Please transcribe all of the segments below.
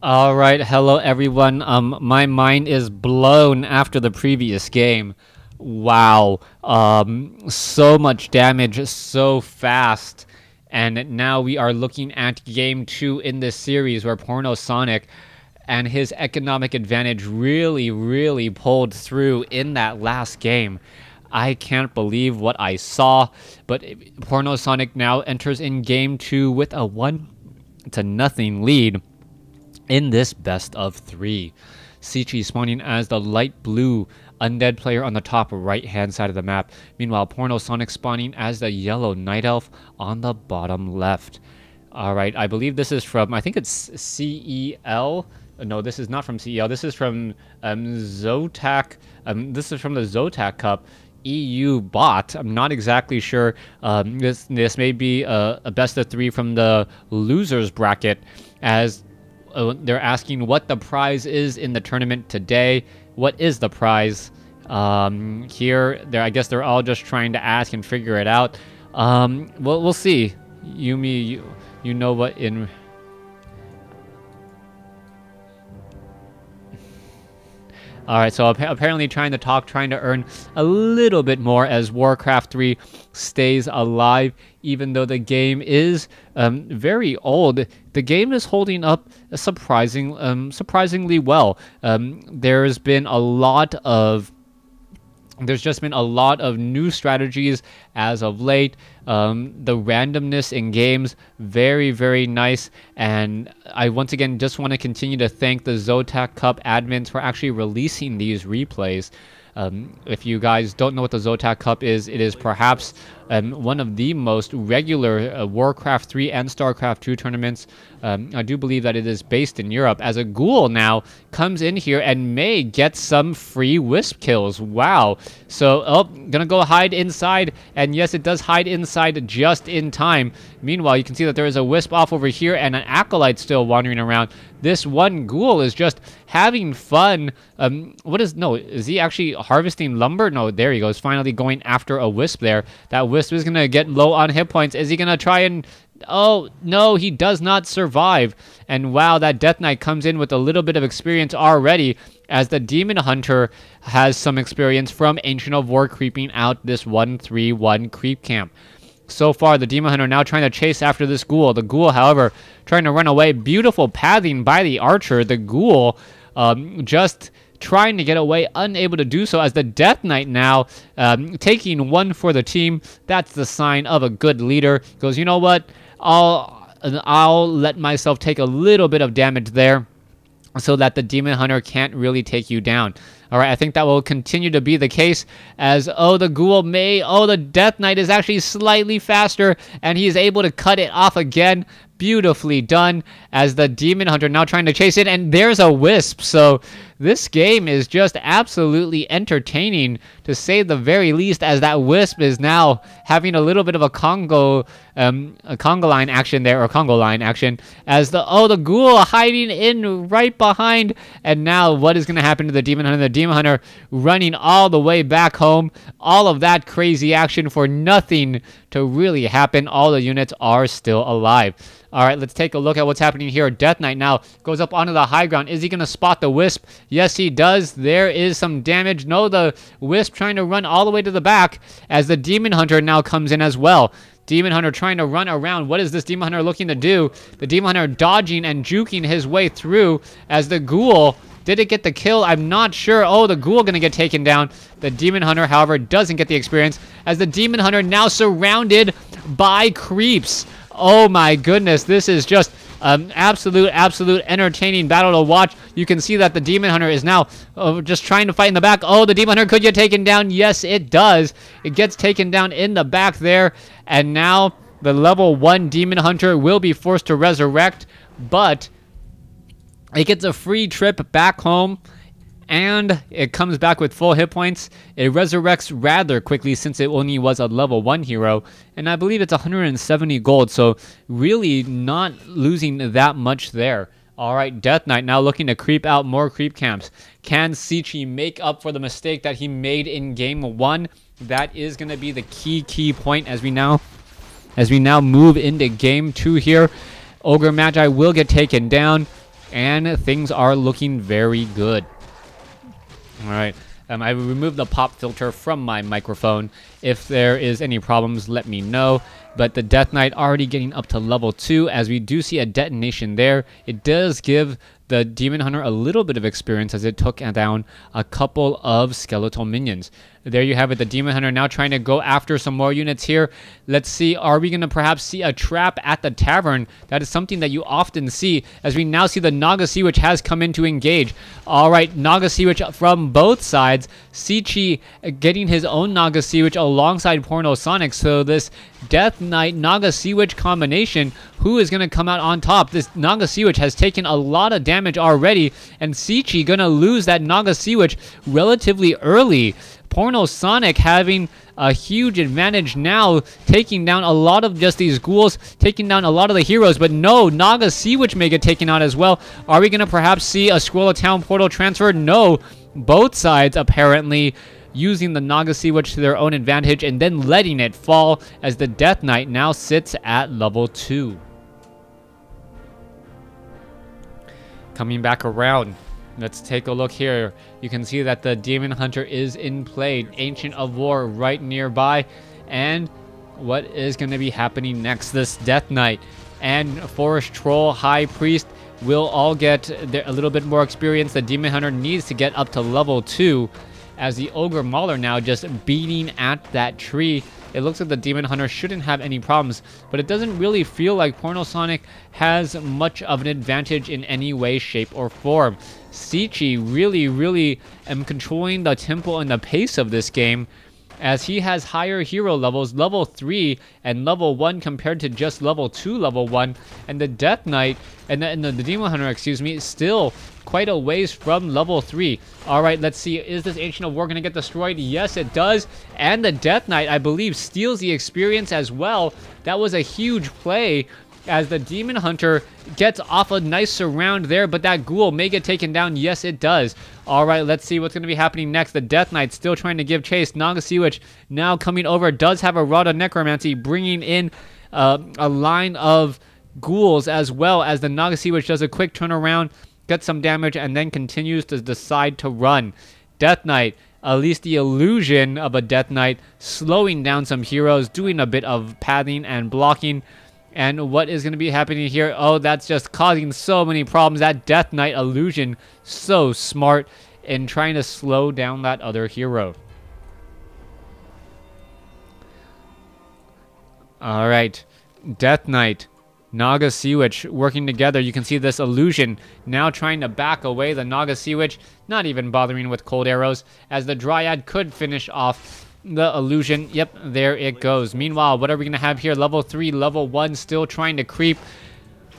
All right, hello everyone. My mind is blown after the previous game. Wow. So much damage so fast. And now we are looking at game 2 in this series where Sonic and his economic advantage really pulled through in that last game. I can't believe what I saw, but Sonic now enters in game 2 with a 1-0 lead in this best of 3. Cechi spawning as the light blue Undead player on the top right hand side of the map. Meanwhile, Sonic spawning as the yellow Night Elf on the bottom left. Alright, I believe this is from, I think it's CEL. No, this is not from CEL. This is from Zotac. This is from the Zotac Cup EU bot. I'm not exactly sure. This may be a best of 3 from the losers bracket, as they're asking what the prize is in the tournament today. What is the prize? Here, I guess they're all just trying to ask and figure it out. Well, we'll see. Yumi, you know what in... Alright, so apparently trying to earn a little bit more as WarCraft 3 stays alive, even though the game is very old. The game is holding up surprisingly well. There's just been a lot of new strategies as of late. The randomness in games, very nice. And I once again just want to continue to thank the Zotac Cup admins for actually releasing these replays. If you guys don't know what the Zotac Cup is, it is perhaps one of the most regular Warcraft 3 and StarCraft 2 tournaments. I do believe that it is based in Europe, as a ghoul now comes in here and may get some free wisp kills. Wow. So, gonna go hide inside, and yes, it does hide inside just in time. Meanwhile, you can see that there is a wisp off over here and an acolyte still wandering around. This one ghoul is just having fun. Is he actually harvesting lumber? No, there he goes, finally going after a wisp there. That wisp is gonna get low on hit points. Is he gonna try and... Oh, no, he does not survive. And wow, that Death Knight comes in with a little bit of experience already, as the Demon Hunter has some experience from Ancient of War creeping out this 1-3-1 creep camp. So far, the Demon Hunter now trying to chase after this ghoul. The ghoul, however, trying to run away. Beautiful pathing by the archer. The ghoul just trying to get away, unable to do so, as the Death Knight now taking one for the team. That's the sign of a good leader. Goes, you know what? I'll let myself take a little bit of damage there, so that the Demon Hunter can't really take you down. Alright, I think that will continue to be the case, as, the Death Knight is actually slightly faster, and he is able to cut it off again. Beautifully done, as the Demon Hunter now trying to chase it, and there's a wisp. So this game is just absolutely entertaining, to say the very least, as that wisp is now having a little bit of a conga line action there, or Congo line action, as the ghoul hiding in right behind. And now what is going to happen to the Demon Hunter? The Demon Hunter running all the way back home. All of that crazy action for nothing to really happen. All the units are still alive. Alright, let's take a look at what's happening here. Death Knight now goes up onto the high ground. Is he going to spot the wisp? Yes, he does. There is some damage. No, the wisp trying to run all the way to the back, as the Demon Hunter now comes in as well. Demon Hunter trying to run around. What is this Demon Hunter looking to do? The Demon Hunter dodging and juking his way through, as the ghoul... Did it get the kill? I'm not sure. Oh, the ghoul going to get taken down. The Demon Hunter, however, doesn't get the experience, as the Demon Hunter now surrounded by creeps. Oh my goodness, this is just absolute entertaining battle to watch. You can see that the Demon Hunter is now just trying to fight in the back. Oh, the Demon Hunter could get taken down. Yes, it does. It gets taken down in the back there. And now the level 1 Demon Hunter will be forced to resurrect, but it gets a free trip back home, and it comes back with full hit points. It resurrects rather quickly, since it only was a level 1 hero, and I believe it's 170 gold, so really not losing that much there. Alright, Death Knight now looking to creep out more creep camps. Can Cechi make up for the mistake that he made in game 1? That is going to be the key point as we now move into game 2 here. Ogre Magi will get taken down, and things are looking very good. All right. I removed the pop filter from my microphone. If there is any problems, let me know. But the Death Knight already getting up to level 2, as we do see a detonation there. It does give the Demon Hunter a little bit of experience, as it took down a couple of skeletal minions. There you have it, the Demon Hunter now trying to go after some more units here. Let's see, are we going to perhaps see a trap at the tavern? That is something that you often see, as we now see the Naga Sea Witch has come in to engage. All right, Naga Sea Witch from both sides. Cechi getting his own Naga Sea Witch alongside Porno Sonic. So this Death Knight Naga Sea Witch combination, who is going to come out on top? This Naga Sea Witch has taken a lot of damage already, and Cechi going to lose that Naga Sea Witch relatively early. Porno Sonic having a huge advantage now, taking down a lot of just these ghouls, taking down a lot of the heroes, but no, Naga Sea Witch may get taken out as well. Are we going to perhaps see a Scroll of Town portal transfer? No, both sides apparently using the Naga Sea Witch to their own advantage and then letting it fall, as the Death Knight now sits at level 2. Coming back around, let's take a look here. You can see that the Demon Hunter is in play. Ancient of War right nearby. And what is going to be happening next? This Death Knight and Forest Troll High Priest will all get a little bit more experience. The Demon Hunter needs to get up to level 2, as the Ogre Mauler now just beating at that tree. It looks like the Demon Hunter shouldn't have any problems, but it doesn't really feel like Porno Sonic has much of an advantage in any way, shape, or form. Cechi really am controlling the tempo and the pace of this game, as he has higher hero levels, level 3 and level 1 compared to just level 2, level 1, and the Death Knight and the Demon Hunter, excuse me, still quite a ways from level 3. All right, let's see, is this Ancient of War going to get destroyed? Yes, it does, and the Death Knight, I believe, steals the experience as well. That was a huge play, as the Demon Hunter gets off a nice surround there, but that ghoul may get taken down. Yes, it does. All right, let's see what's going to be happening next. The Death Knight still trying to give chase. Naga Sea Witch now coming over, does have a Rod of Necromancy, bringing in a line of ghouls, as well as the Naga Sea Witch does a quick turnaround, gets some damage, and then continues to decide to run. Death Knight, at least the illusion of a Death Knight, slowing down some heroes, doing a bit of pathing and blocking. And what is going to be happening here? Oh, that's just causing so many problems. That Death Knight illusion, so smart in trying to slow down that other hero. All right, Death Knight, Naga Sea Witch working together. You can see this illusion now trying to back away the Naga Sea Witch, not even bothering with cold arrows, as the Dryad could finish off the illusion. Yep, there it goes. Meanwhile, what are we going to have here? Level 3, level 1 still trying to creep.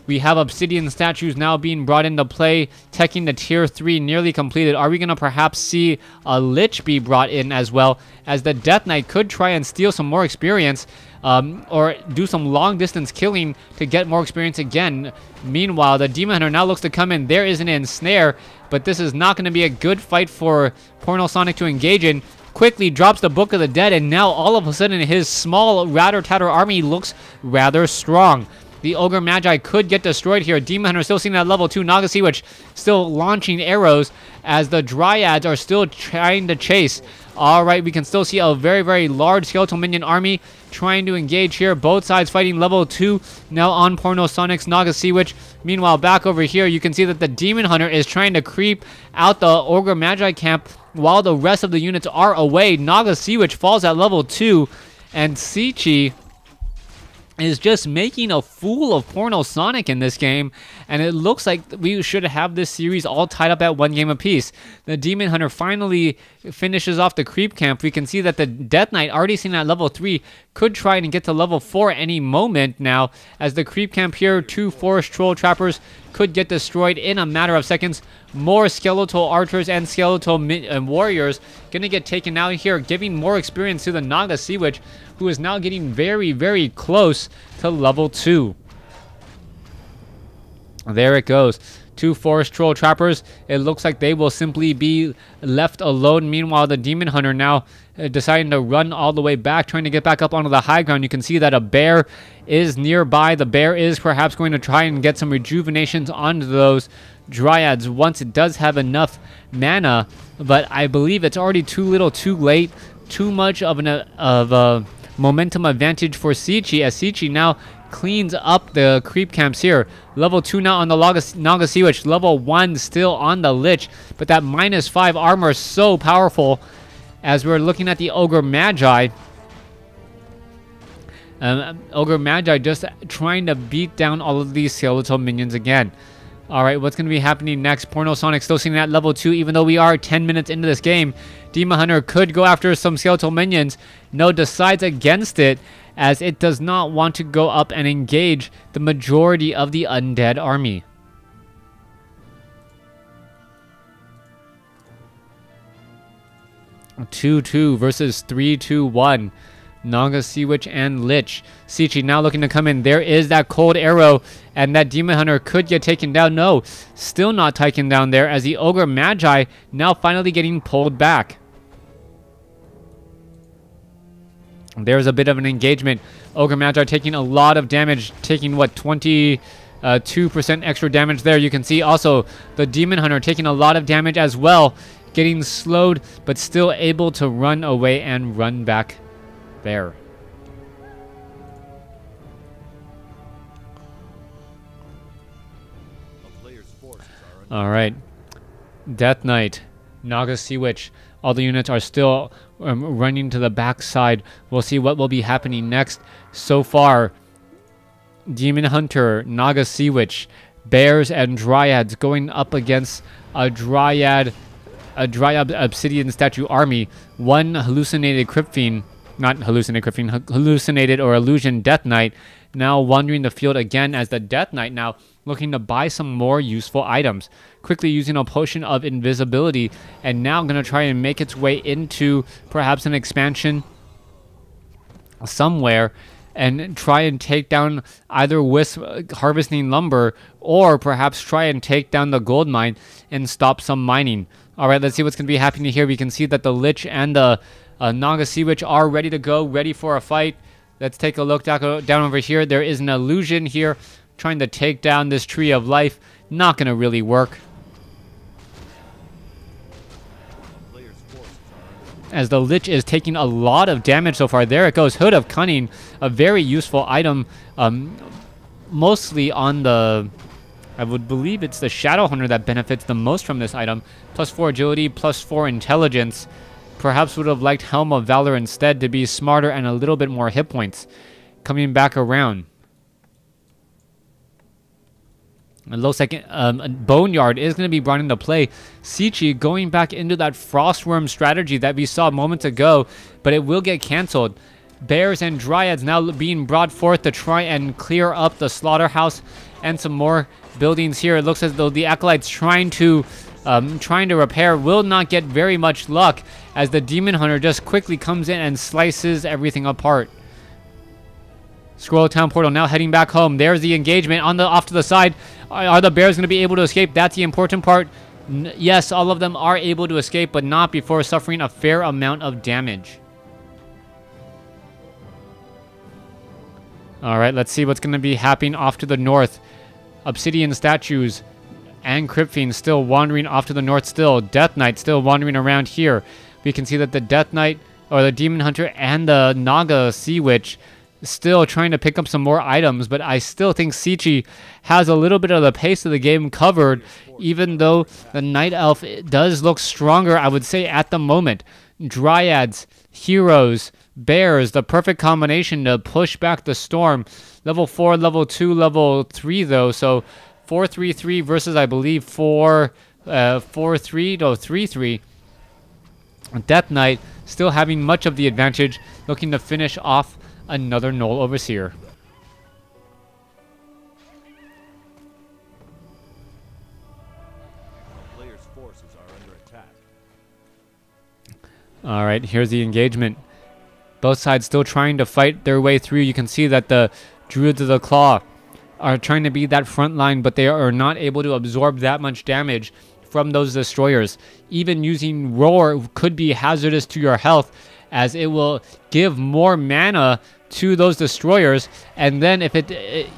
We have obsidian statues now being brought into play, taking the tier 3 nearly completed. Are we going to perhaps see a Lich be brought in as well, as the Death Knight could try and steal some more experience, or do some long distance killing to get more experience again. Meanwhile, the Demon Hunter now looks to come in. There is an ensnare, but this is not going to be a good fight for Porno Sonic to engage in. Quickly drops the Book of the Dead, and now all of a sudden his small ratter-tatter army looks rather strong. The Ogre Magi could get destroyed here. Demon Hunter still seen at level 2. Naga Sea Witch still launching arrows, as the Dryads are still trying to chase. All right, we can still see a very large skeletal minion army trying to engage here. Both sides fighting level 2 now on Porno Sonic's Naga Sea Witch. Meanwhile, back over here, you can see that the Demon Hunter is trying to creep out the Ogre Magi camp while the rest of the units are away. Naga Sea Witch falls at level 2, and Cechi is just making a fool of Porno Sonic in this game, and it looks like we should have this series all tied up at 1 game apiece. The Demon Hunter finally finishes off the creep camp. We can see that the Death Knight, already seen at level 3, could try and get to level 4 any moment now, as the creep camp here, 2 Forest Troll Trappers could get destroyed in a matter of seconds. More skeletal archers and skeletal warriors gonna get taken out here, giving more experience to the Naga Sea Witch, who is now getting very close to level 2. There it goes. 2 Forest Troll Trappers. It looks like they will simply be left alone. Meanwhile, the Demon Hunter now deciding to run all the way back, trying to get back up onto the high ground. You can see that a bear is nearby. The bear is perhaps going to try and get some rejuvenations onto those Dryads once it does have enough mana, but I believe it's already too little too late. Too much of a momentum advantage for Cechi, as Cechi now cleans up the creep camps here. Level 2 now on the Naga Sea Witch. Level 1 still on the Lich, but that -5 armor is so powerful. As we're looking at the Ogre Magi, Ogre Magi just trying to beat down all of these skeletal minions again. Alright, what's going to be happening next? Porno Sonic still sitting at level 2, even though we are 10 minutes into this game. Demon Hunter could go after some skeletal minions. No, decides against it, as it does not want to go up and engage the majority of the undead army. Two versus 3-2-1. Naga, Sea Witch, and Lich. Cechi now looking to come in. There is that cold arrow, and that Demon Hunter could get taken down. No, still not taken down there, as the Ogre Magi now finally getting pulled back. There's a bit of an engagement. Ogre Magi taking a lot of damage, taking what, 22% extra damage there. You can see also the Demon Hunter taking a lot of damage as well, getting slowed, but still able to run away and run back there. All right, Death Knight, Naga Sea Witch. All the units are still running to the backside. We'll see what will be happening next. So far, Demon Hunter, Naga Sea Witch, Bears, and Dryads going up against a Dryad Obsidian Statue army. One hallucinated Crypt Fiend, not hallucinated Crypt Fiend, hallucinated or illusion Death Knight, now wandering the field again, as the Death Knight now looking to buy some more useful items. Quickly using a potion of invisibility, and now going to try and make its way into perhaps an expansion somewhere, and try and take down either Wisp harvesting lumber, or perhaps try and take down the gold mine and stop some mining. Alright, let's see what's going to be happening here. We can see that the Lich and the Naga Sea Witch are ready to go, ready for a fight. Let's take a look down over here. There is an illusion here trying to take down this Tree of Life. Not going to really work, as the Lich is taking a lot of damage so far. There it goes. Hood of Cunning, a very useful item, mostly on the... I would believe it's the Shadow Hunter that benefits the most from this item. +4 agility, +4 intelligence. Perhaps would have liked Helm of Valor instead to be smarter and a little bit more hit points. Coming back around. It looks like Boneyard is going to be brought into play. Cechi going back into that Frostworm strategy that we saw moments ago, but it will get cancelled. Bears and Dryads now being brought forth to try and clear up the slaughterhouse and some more buildings here. It looks as though the Acolytes trying to repair will not get very much luck, as the Demon Hunter just quickly comes in and slices everything apart. Scroll Town Portal now heading back home. There's the engagement on the off to the side. Are the Bears going to be able to escape? That's the important part. Yes, all of them are able to escape, but not before suffering a fair amount of damage. Alright, let's see what's going to be happening off to the north. Obsidian Statues and Crypt Fiend still wandering off to the north still. Death Knight still wandering around here. We can see that the Death Knight, or the Demon Hunter, and the Naga Sea Witch still trying to pick up some more items, but I still think Cechi has a little bit of the pace of the game covered, even though the Night Elf does look stronger, I would say, at the moment. Dryads, Heroes, Bears, the perfect combination to push back the storm. Level 4, level 2, level 3 though, so 4-3-3 versus, I believe, 4-3, no, 3-3. Death Knight still having much of the advantage, looking to finish off another Null Overseer. Player's forces are under attack. Alright, here's the engagement. Both sides still trying to fight their way through. You can see that the Druids of the Claw are trying to be that front line, but they are not able to absorb that much damage from those destroyers. Even using Roar could be hazardous to your health, as it will give more mana to those destroyers, and then if it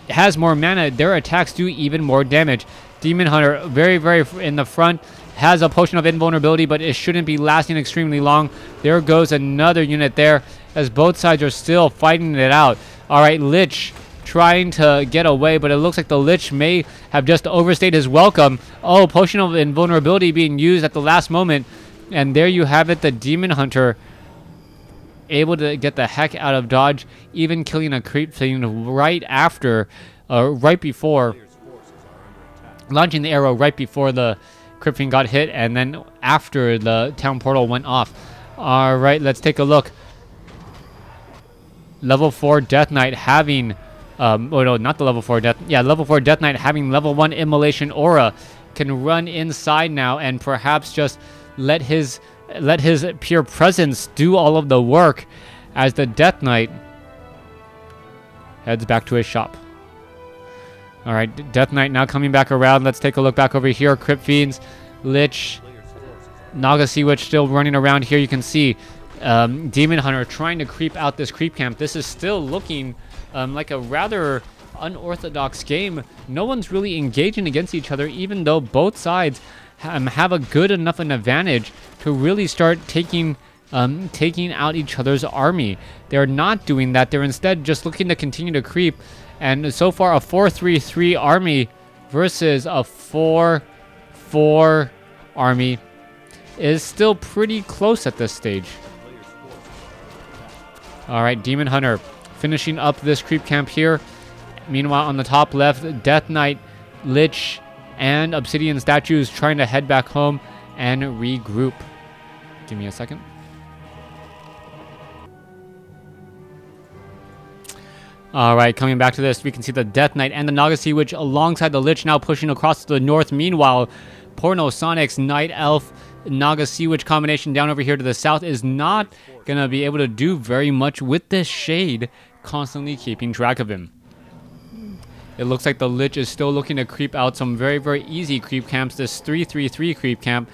has more mana, their attacks do even more damage. Demon Hunter, very, very in the front, has a potion of invulnerability, but it shouldn't be lasting extremely long. There goes another unit there, as both sides are still fighting it out. All right, Lich trying to get away, but it looks like the Lich may have just overstayed his welcome. Oh, potion of invulnerability being used at the last moment, and there you have it, the Demon Hunter able to get the heck out of dodge, even killing a creep thing right after, right before, launching the arrow right before the Crypt Fiend got hit, and then after the town portal went off. All right, let's take a look. Level 4 Death Knight having, oh no, not the level 4 Death, yeah, level 4 Death Knight having level 1 Immolation Aura, can run inside now and perhaps just let his pure presence do all of the work as the Death Knight heads back to his shop. All right, Death Knight now coming back around. Let's take a look back over here. Crypt Fiends, Lich, Naga Sea Witch still running around here. You can see Demon Hunter trying to creep out this creep camp. This is still looking like a rather unorthodox game. No one's really engaging against each other, even though both sides have a good enough an advantage to really start taking out each other's army. They're not doing that. They're instead just looking to continue to creep. And so far, a 4-3-3 army versus a 4-4 army is still pretty close at this stage. All right, Demon Hunter finishing up this creep camp here. Meanwhile, on the top left, Death Knight, Lich, and Obsidian Statues trying to head back home and regroup. Give me a second. All right, coming back to this, we can see the Death Knight and the Naga Sea Witch alongside the Lich now pushing across to the north. Meanwhile, Porno Sonic's Night Elf Naga Sea Witch combination down over here to the south is not going to be able to do very much with this Shade constantly keeping track of him. It looks like the Lich is still looking to creep out some very, very easy creep camps, this 3-3-3 creep camp,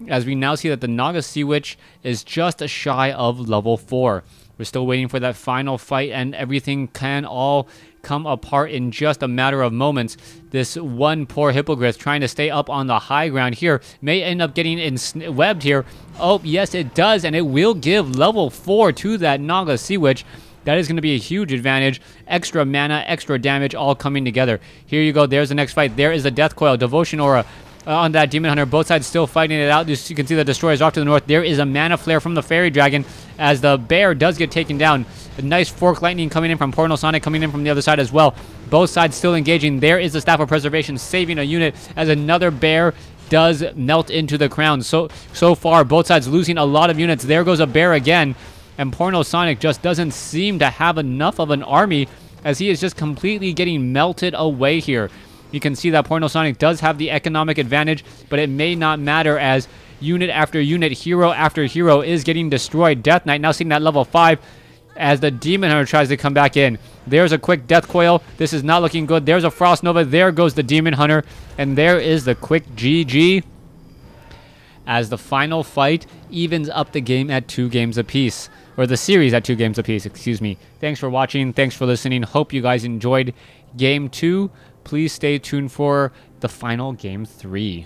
as we now see that the Naga Sea Witch is just shy of level 4. We're still waiting for that final fight, and everything can all come apart in just a matter of moments. This one poor Hippogriff trying to stay up on the high ground here may end up getting webbed here. Oh, yes, it does, and it will give level 4 to that Naga Sea Witch. That is going to be a huge advantage. Extra mana, extra damage, all coming together. Here you go. There's the next fight. There is the Death Coil, Devotion Aura on that Demon Hunter. Both sides still fighting it out. You can see the Destroyers off to the north. There is a Mana Flare from the Fairy Dragon as the bear does get taken down. A nice Fork Lightning coming in from Porno Sonic, coming in from the other side as well. Both sides still engaging. There is the Staff of Preservation saving a unit as another bear does melt into the crown. So far, both sides losing a lot of units. There goes a bear again. And Porno Sonic just doesn't seem to have enough of an army, as he is just completely getting melted away here. You can see that Porno Sonic does have the economic advantage, but it may not matter as unit after unit, hero after hero is getting destroyed. Death Knight now seeing that level 5 as the Demon Hunter tries to come back in. There's a quick Death Coil. This is not looking good. There's a Frost Nova. There goes the Demon Hunter. And there is the quick GG as the final fight evens up the game at 2 games apiece. Or the series at 2 games apiece, excuse me. Thanks for watching. Thanks for listening. Hope you guys enjoyed Game 2. Please stay tuned for the final Game 3.